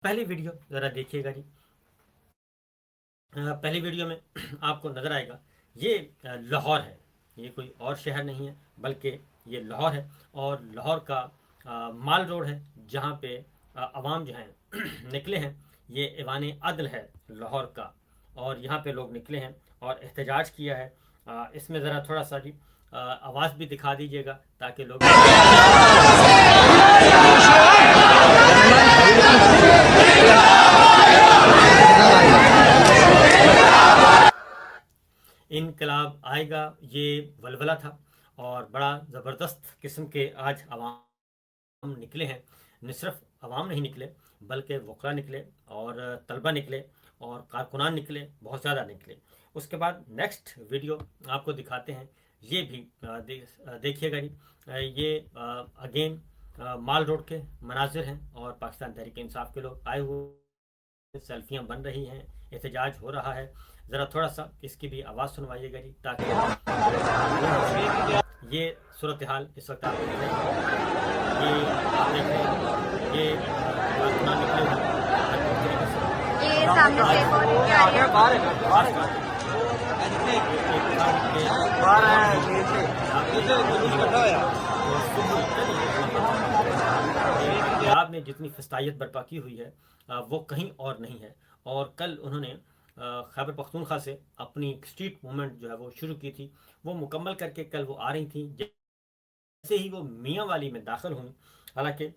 पहली वीडियो ज़रा देखिएगा जी। पहली वीडियो में आपको नज़र आएगा ये लाहौर है। ये कोई और शहर नहीं है बल्कि ये लाहौर है और लाहौर का माल रोड है जहाँ पे अवाम जो हैं निकले हैं। ये ऐवान अदल है लाहौर का और यहाँ पे लोग निकले हैं और एहतजाज किया है। इसमें ज़रा थोड़ा सा जी आवाज़ भी दिखा दीजिएगा ताकि लोग इनकलाब आएगा ये वलवला था और बड़ा ज़बरदस्त किस्म के आज अवाम निकले हैं। न सिर्फ अवाम नहीं निकले बल्कि वकला निकले और तलबा निकले और कारकुनान निकले, बहुत ज़्यादा निकले। उसके बाद नेक्स्ट वीडियो आपको दिखाते हैं। ये भी देखिएगा जी। ये अगेन माल रोड के मनाजिर हैं और पाकिस्तान तहरीक इंसाफ के लोग आए हुए, सेल्फियां बन रही हैं, एहतजाज हो रहा है। ज़रा थोड़ा सा इसकी भी आवाज़ सुनवाइएगा जी ताकि ये सूरत हाल इस वक्त आप देख रहे हैं। ये आप देख रहे हैं ये कारकुनान निकले हुए ये सामने से एक और नीचे आ रही है। पंजाब में जितनी फस्तायत बर्पा की हुई है वो कहीं और नहीं है। और कल उन्होंने खैबर पख्तूनख्वा से अपनी स्ट्रीट मूवमेंट जो है वो शुरू की थी, वो मुकम्मल करके कल वो आ रही थी। जैसे ही वो मियाँ वाली में दाखिल हुई, हालांकि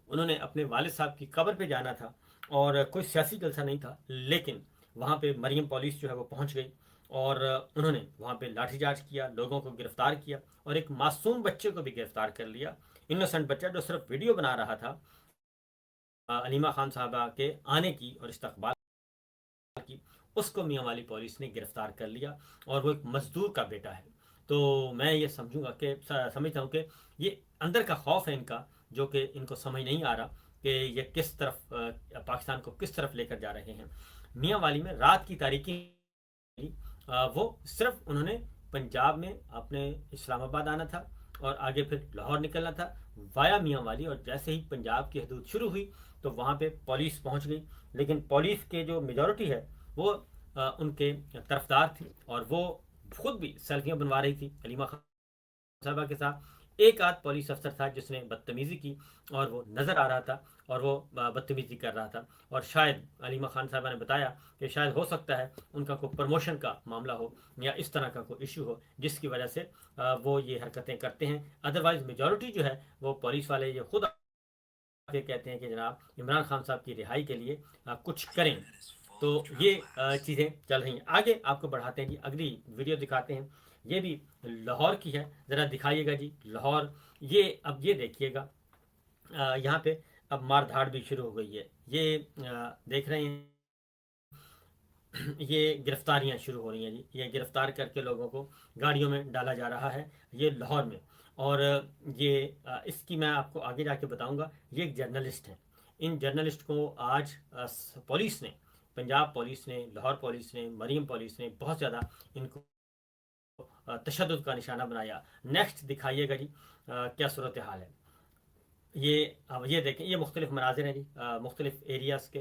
उन्होंने अपने वालिद साहब की कब्र पे जाना था और कोई सियासी जलसा नहीं था, लेकिन वहाँ पे मरियम पुलिस जो है वो पहुँच गई और उन्होंने वहाँ पे लाठीचार्ज किया, लोगों को गिरफ्तार किया और एक मासूम बच्चे को भी गिरफ्तार कर लिया। इनोसेंट बच्चा जो सिर्फ वीडियो बना रहा था अलीमा खान साहबा के आने की और इस्तकबाल की, उसको मियाँ वाली पुलिस ने गिरफ्तार कर लिया और वो एक मजदूर का बेटा है। तो मैं ये समझूंगा कि समझता हूँ कि ये अंदर का खौफ है इनका, जो कि इनको समझ नहीं आ रहा कि ये किस तरफ पाकिस्तान को किस तरफ लेकर जा रहे हैं। मियाँ वाली में रात की तारीकी वो सिर्फ उन्होंने पंजाब में अपने इस्लामाबाद आना था और आगे फिर लाहौर निकलना था वाया मियाँ वाली, और जैसे ही पंजाब की हदूद शुरू हुई तो वहाँ पे पुलिस पहुँच गई। लेकिन पुलिस के जो मेजॉरिटी है वो उनके तरफदार थी और वो खुद भी सेल्फियाँ बनवा रही थी अलीमा खान साहबा के साथ। एक आध पुलिस अफसर था जिसने बदतमीज़ी की और वो नज़र आ रहा था और वो बदतमीज़ी कर रहा था। और शायद अलीमा खान साहबा ने बताया कि शायद हो सकता है उनका कोई प्रमोशन का मामला हो या इस तरह का कोई इशू हो जिसकी वजह से वो ये हरकतें करते हैं। अदरवाइज़ मेजॉरिटी जो है वो पुलिस वाले ये खुद आके कहते हैं कि जनाब इमरान खान साहब की रिहाई के लिए कुछ करें। तो ये चीज़ें चल रही हैं। आगे आपको बढ़ाते हैं जी, अगली वीडियो दिखाते हैं। ये भी लाहौर की है, ज़रा दिखाइएगा जी लाहौर। ये अब ये देखिएगा यहाँ पे अब मार धाड़ भी शुरू हो गई है। ये देख रहे हैं ये गिरफ्तारियां शुरू हो रही हैं जी। ये गिरफ्तार करके लोगों को गाड़ियों में डाला जा रहा है, ये लाहौर में। और ये इसकी मैं आपको आगे जाके बताऊंगा। ये एक जर्नलिस्ट हैं। इन जर्नलिस्ट को आज पुलिस ने, पंजाब पुलिस ने, लाहौर पुलिस ने, मरीम पुलिस ने बहुत ज़्यादा इनको तशद्दुद का निशाना बनाया। नेक्स्ट दिखाइएगा जी क्या सूरत हाल है। ये अब ये देखें, ये मुख्तलिफ मनाजिर हैं जी, मुख्तलिफ एरियाज़ के,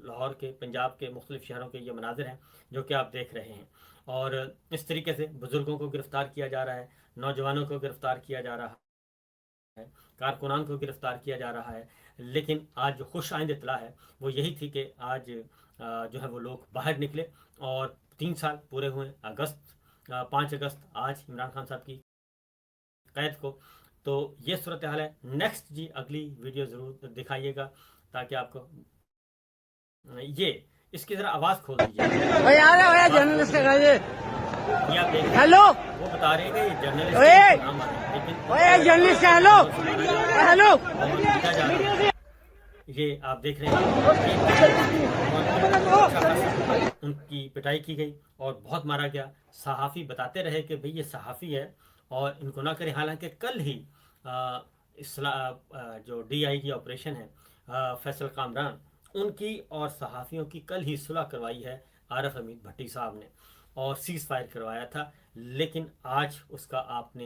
लाहौर के, पंजाब के मुख्तलिफ शहरों के ये मनाजिर हैं जो कि आप देख रहे हैं। और इस तरीके से बुज़ुर्गों को गिरफ़्तार किया जा रहा है, नौजवानों को गिरफ़्तार किया जा रहा है, कारकुनान को गिरफ़्तार किया जा रहा है। लेकिन आज जो खुश आइंद इतला है वो यही थी कि आज जो है वो लोग बाहर निकले और 3 साल पूरे हुए अगस्त 5 अगस्त आज इमरान खान साहब की कैद को। तो ये सूरत हाल है। नेक्स्ट जी अगली वीडियो ज़रूर दिखाइएगा ताकि आपको ये इसकी ज़रा आवाज़ खोल दीजिए। जर्नलिस्ट है ये। ये आप देख हेलो वो बता रहे हैं कि ये जर्नलिस्ट ओए! नाम आ रहा है, लेकिन ओए जर्नलिस्ट है। हेलो हेलो और लिखा जा रहा है। ये आप देख रहे हैं उनकी पिटाई की गई और बहुत मारा गया। सहाफ़ी बताते रहे कि भाई ये सहाफ़ी है और इनको ना करें। हालांकि कल ही जो DIG ऑपरेशन है फैसल कामरान, उनकी और सहाफ़ियों की कल ही सुलह करवाई है आरफ हमीद भट्टी साहब ने और सीज़ फायर करवाया था। लेकिन आज उसका आपने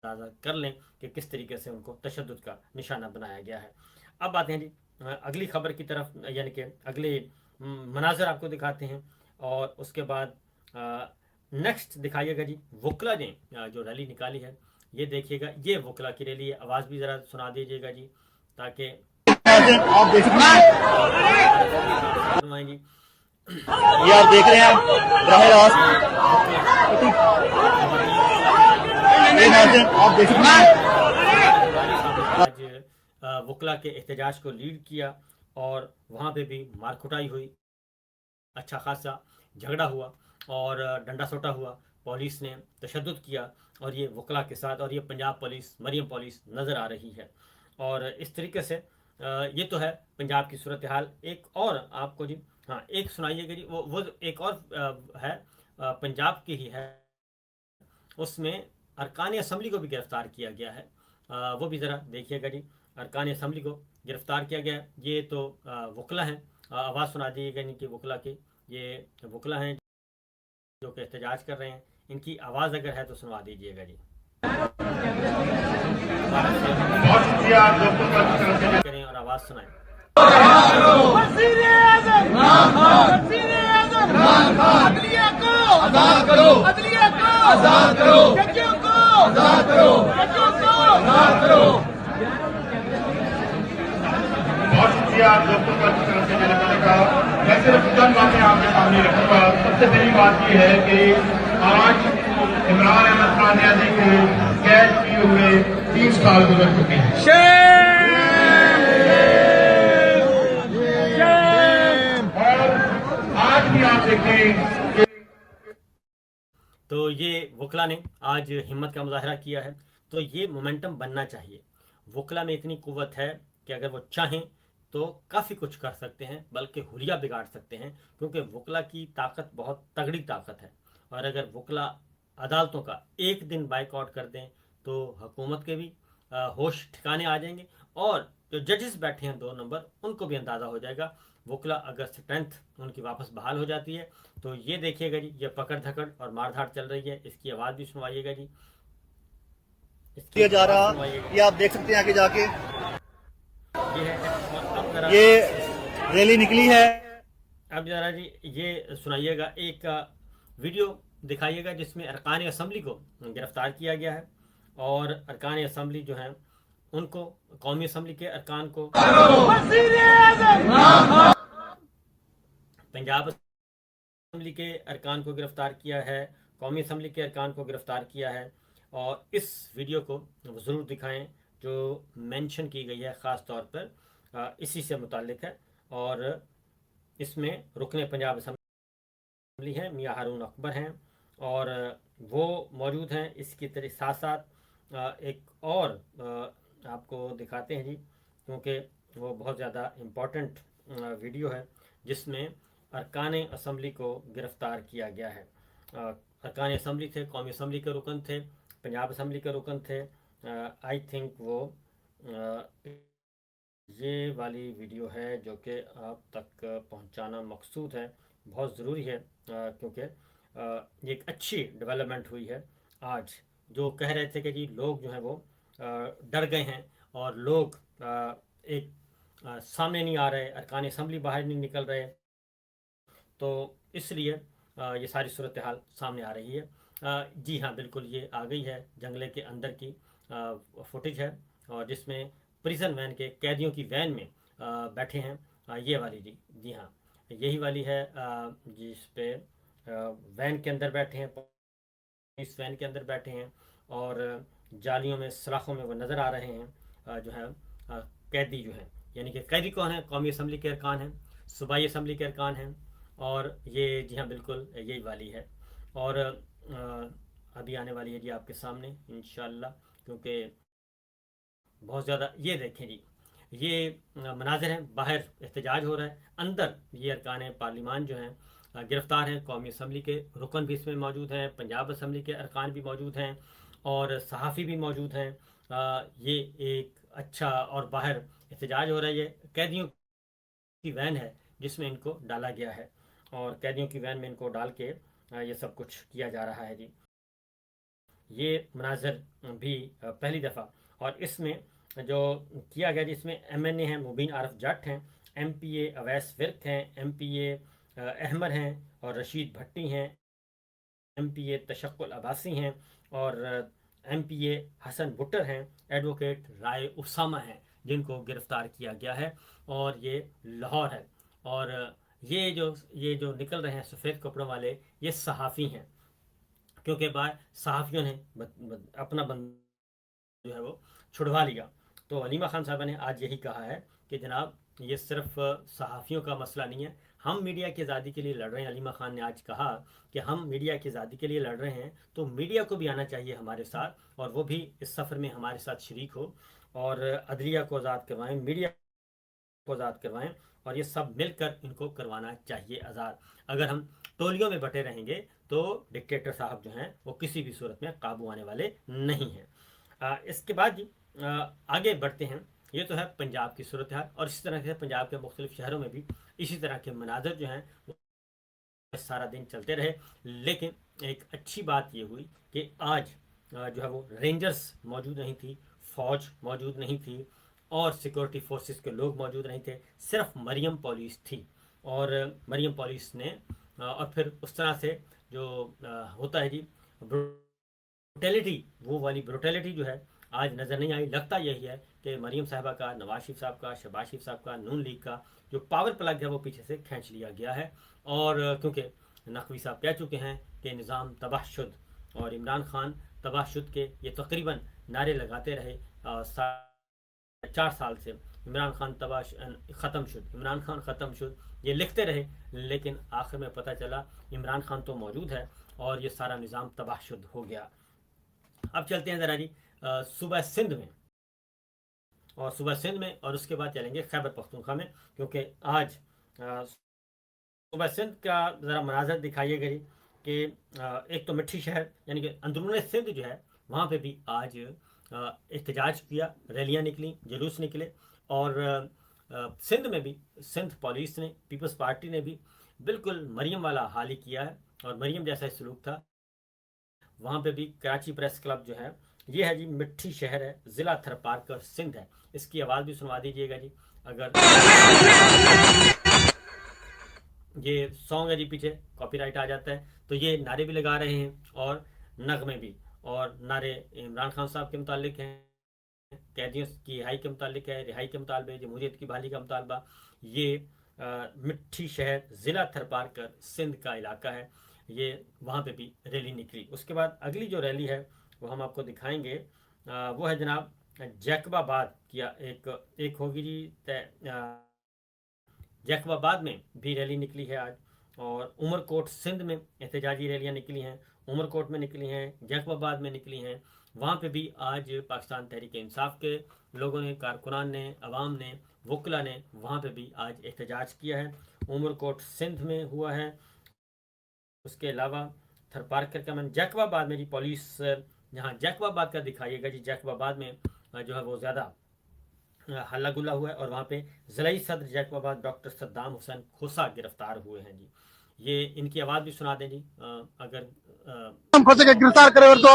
अंदाज़ा कर लें कि किस तरीके से उनको तशद्दुद का निशाना बनाया गया है। अब आते हैं जी अगली खबर की तरफ यानी कि अगले मनाजर आपको दिखाते हैं। और उसके बाद नेक्स्ट दिखाइएगा जी, वकला ने जो रैली निकाली है, ये देखिएगा, ये वकला की रैली है। आवाज़ भी ज़रा सुना दीजिएगा जी, ताकि आप देख सकते हैं, सुनवाएं जी। ये आप देख रहे हैं बराह रास्त, ये नाज़रीन आप देख सकते हैं। आज वकला के एहतजाज को लीड किया और वहाँ पे भी मार कुटाई हुई, अच्छा खासा झगड़ा हुआ और डंडा सोटा हुआ, पुलिस ने तशद्दुद किया और ये वकला के साथ, और ये पंजाब पुलिस, मरियम पुलिस नज़र आ रही है। और इस तरीके से ये तो है पंजाब की सूरत हाल। एक और आपको जी, हाँ एक सुनाइएगा जी, वो एक और है पंजाब की ही है, उसमें अरकान असम्बली को भी गिरफ्तार किया गया है। वो भी ज़रा देखिएगा जी, अरकान असम्बली को गिरफ्तार किया गया है। ये तो वकला हैं, आवाज़ सुना दीजिएगा इनकी वकला की। ये वकला हैं जो कि एहतजाज कर रहे हैं, इनकी आवाज़ अगर है तो सुनवा दीजिएगा जी। करें और आवाज़ सुनाएं। आजाद करो, अदलिया को आजाद करो, जज्जों को आजाद करो, जज्जों को आजाद करो। बहुत शुक्रिया दोस्तों का इस तरह से मेरे कहने का। मैं सिर्फ चंद बातें आपके सामने रखूंगा। सबसे पहली बात यह है कि आज इमरान अहमद खान न्याजी को कैद किए हुए 30 साल गुजर चुके हैं और आज भी आप देखें कि तो ये वकला ने आज हिम्मत का मुजाहरा किया है। तो ये मोमेंटम बनना चाहिए। वकला में इतनी कुव्वत है कि अगर वो चाहें तो काफ़ी कुछ कर सकते हैं, बल्कि हुलिया बिगाड़ सकते हैं, क्योंकि वकला की ताकत बहुत तगड़ी ताकत है। और अगर वकला अदालतों का एक दिन बाइकआउट कर दें तो हुकूमत के भी होश ठिकाने आ जाएंगे, और जो जजेस बैठे हैं 2 नंबर, उनको भी अंदाज़ा हो जाएगा। वकला अगर स्ट्रेंथ उनकी वापस बहाल हो जाती है तो ये देखिएगा जी, ये पकड़ धकड़ और मारधाड़ चल रही है, इसकी आवाज़ भी सुनवाइएगा जी। किया जा रहा, ये आप देख सकते हैं आगे जाके, ये है। और अब जरा ये रैली निकली है। अब जरा जी ये सुनाइएगा, एक वीडियो दिखाइएगा जिसमें अरकान असम्बली को गिरफ्तार किया गया है। और अरकान असम्बली जो हैं उनको, कौमी असम्बली के अरकान को पंजाब असम्बली के अरकान को गिरफ्तार किया है, कौमी असम्बली के अरकान को गिरफ्तार किया है। और इस वीडियो को ज़रूर दिखाएं जो मेंशन की गई है, ख़ास तौर पर इसी से मुताल्लिक है। और इसमें रुकने पंजाब असम्बली हैं, मियां हारून अकबर हैं, और वो मौजूद हैं। इसकी तरह साथ साथ एक और आपको दिखाते हैं जी, क्योंकि वो बहुत ज़्यादा इम्पोर्टेंट वीडियो है जिसमें अरकान असम्बली को गिरफ्तार किया गया है। अरकान असम्बली थे, कौमी असम्बली के रुकन थे, पंजाब असम्बली के रुकन थे। आई थिंक वो ये वाली वीडियो है जो कि आप तक पहुंचाना मकसूद है, बहुत ज़रूरी है, क्योंकि ये एक अच्छी डेवलपमेंट हुई है आज। जो कह रहे थे कि जी लोग जो हैं वो डर गए हैं और लोग एक सामने नहीं आ रहे, अरकान असम्बली बाहर नहीं निकल रहे, तो इसलिए ये सारी सूरत हाल सामने आ रही है। जी हाँ, बिल्कुल ये आ गई है, जंगले के अंदर की फुटेज है, और जिसमें प्रिजन वैन के कैदियों की वैन में बैठे हैं। ये वाली जी हाँ, यही वाली है जिस पे वैन के अंदर बैठे हैं, इस वैन के अंदर बैठे हैं, और जालियों में, सलाखों में वो नज़र आ रहे हैं जो है कैदी जो हैं। यानी कि कैदी कौन है? कौमी असम्बली के अरकान हैं, सूबाई असम्बली के अरकान हैं। और ये जी हाँ बिल्कुल यही वाली है, और अभी आने वाली है जी आपके सामने इंशाअल्लाह, क्योंकि बहुत ज़्यादा। ये देखें जी, ये मनाजिर हैं, बाहर एहतजाज हो रहा है, अंदर ये अरकान पार्लिमान जो हैं गिरफ्तार हैं। कौमी असम्बली के रुकन भी इसमें मौजूद हैं, पंजाब असम्बली के अरकान भी मौजूद हैं, और सहाफ़ी भी मौजूद हैं। ये एक अच्छा, और बाहर एहतजाज हो रहा है। ये कैदियों की वैन है जिसमें इनको डाला गया है, और कैदियों की वैन में इनको डाल के ये सब कुछ किया जा रहा है जी। ये मनाजर भी पहली दफ़ा, और इसमें जो किया गया जिसमें MNA हैं मुबीन आरफ जट हैं, MPA अवैस विर्क हैं, MPA अहमद हैं और रशीद भट्टी हैं, MPA तशक्कुल अब्बासी हैं और MPA हसन बुट्टर हैं, एडवोकेट राय उसामा हैं, जिनको गिरफ्तार किया गया है और ये लाहौर है। और ये जो निकल रहे हैं सफ़ेद कपड़ों वाले, ये सहाफ़ी हैं, क्योंकि बाद सहाफ़ियों ने अपना बंद जो है वो छुड़वा लिया। तो अलीमा खान साहबा ने आज यही कहा है कि जनाब ये सिर्फ सहाफ़ियों का मसला नहीं है, हम मीडिया की आज़ादी के लिए लड़ रहे हैं। अलीमा खान ने आज कहा कि हम मीडिया की आज़ादी के लिए लड़ रहे हैं, तो मीडिया को भी आना चाहिए हमारे साथ, और वो भी इस सफ़र में हमारे साथ शरीक हो और अदलिया को आज़ाद करवाएं, मीडिया को आज़ाद करवाएं, और ये सब मिलकर इनको करवाना चाहिए आज़ाद। अगर हम टोलियों में बटे रहेंगे तो डिक्टेटर साहब जो हैं वो किसी भी सूरत में काबू आने वाले नहीं हैं। इसके बाद आगे बढ़ते हैं। ये तो है पंजाब की सूरत हाल, और इसी तरह से पंजाब के मुख्तलिफ शहरों में भी इसी तरह के मनाजर जो हैं वो सारा दिन चलते रहे। लेकिन एक अच्छी बात ये हुई कि आज जो है वो रेंजर्स मौजूद नहीं थी, फौज मौजूद नहीं थी और सिक्योरिटी फोर्सेस के लोग मौजूद नहीं थे, सिर्फ मरियम पुलिस थी। और मरियम पुलिस ने और फिर उस तरह से जो होता है जी ब्रुटैलिटी, वो वाली ब्रुटैलिटी जो है आज नज़र नहीं आई। लगता यही है कि मरियम साहबा का, नवाज शरीफ साहब का, शहबाज शरीफ साहब का, नून लीग का जो पावर प्लग है वो पीछे से खींच लिया गया है। और क्योंकि नकवी साहब कह चुके हैं कि निज़ाम तबाहशुद, और इमरान खान तबाहशुद के ये तकरीबन नारे लगाते रहे 4 साल से, इमरान खान ख़त्म शुद, इमरान खान ख़त्म शुद, ये लिखते रहे, लेकिन आखिर में पता चला इमरान खान तो मौजूद है और ये सारा निज़ाम तबाहशुद हो गया। अब चलते हैं ज़रा जी सूबा सिंध में, और सूबा सिंध में, और उसके बाद चलेंगे खैबर पख्तूनख्वा में, क्योंकि आज सूबा सिंध का ज़रा मनाजर दिखाइएगा जी कि एक तो मिट्टी शहर यानी कि अंदरून सिंध जो है वहाँ पे भी आज एहतजाज किया, रैलियाँ निकली, जुलूस निकले, और सिंध में भी सिंध पुलिस ने, पीपल्स पार्टी ने भी बिल्कुल मरियम वाला हाल ही किया है, और मरियम जैसा सलूक था वहाँ पे भी। कराची प्रेस क्लब जो है ये है जी, मिट्टी शहर है, ज़िला थरपारकर सिंध है। इसकी आवाज़ भी सुनवा दीजिएगा जी। अगर ये सॉन्ग है जी, पीछे कॉपीराइट आ जाता है, तो ये नारे भी लगा रहे हैं और नगमे भी, और नारे इमरान खान साहब के मुतालिक हैं, कैदियों की रिहाई के मुतालिक है, रिहाई के मुतालबे, जमहूरियत की बहाली का मुतालबा। ये मिट्टी शहर ज़िला थरपारकर सिंध का इलाका है, ये वहाँ पे भी रैली निकली। उसके बाद अगली जो रैली है वो हम आपको दिखाएंगे, वो है जनाब जैकबाबाद किया एक होगी जी जैकबाबाद में भी रैली निकली है आज, और उमरकोट सिंध में एहतजाजी रैलियाँ निकली हैं, उमरकोट में निकली हैं, जैकबाबाद में निकली हैं। वहाँ पे भी आज पाकिस्तान तहरीक इंसाफ के लोगों ने, कारकुनान ने, अवाम ने, वकला ने वहाँ पे भी आज एहतजाज किया है। उमरकोट सिंध में हुआ है। उसके अलावा थरपारकर का मन जैकबाबाद में जी पुलिस, जहाँ जैकबाबाद का दिखाइएगा जी, जैकबाबाद में जो है वो ज़्यादा हल्ला गुल्ला हुआ है, और वहाँ पे ज़िलाई सदर जैकबाबाद डॉक्टर सद्दाम हुसैन खोसा गिरफ्तार हुए हैं जी। ये इनकी आवाज़ भी सुना दें जी। अगर खोसे के गिरफ्तार करे तो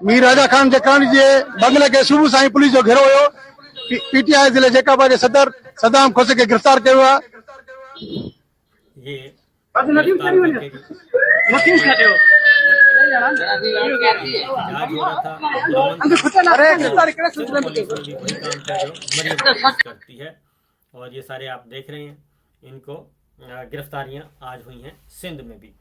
मीर राजा खान जकानी जे बंगले के सुबह साईं पुलिस जो घेरो हुयो, PTI ज़िले जैकबाबाद जे सदर सद्दाम खोसे के गिरफ्तार कयो आहे। ये करती है, और ये सारे आप देख रहे हैं, इनको गिरफ्तारियां आज हुई हैं सिंध में भी।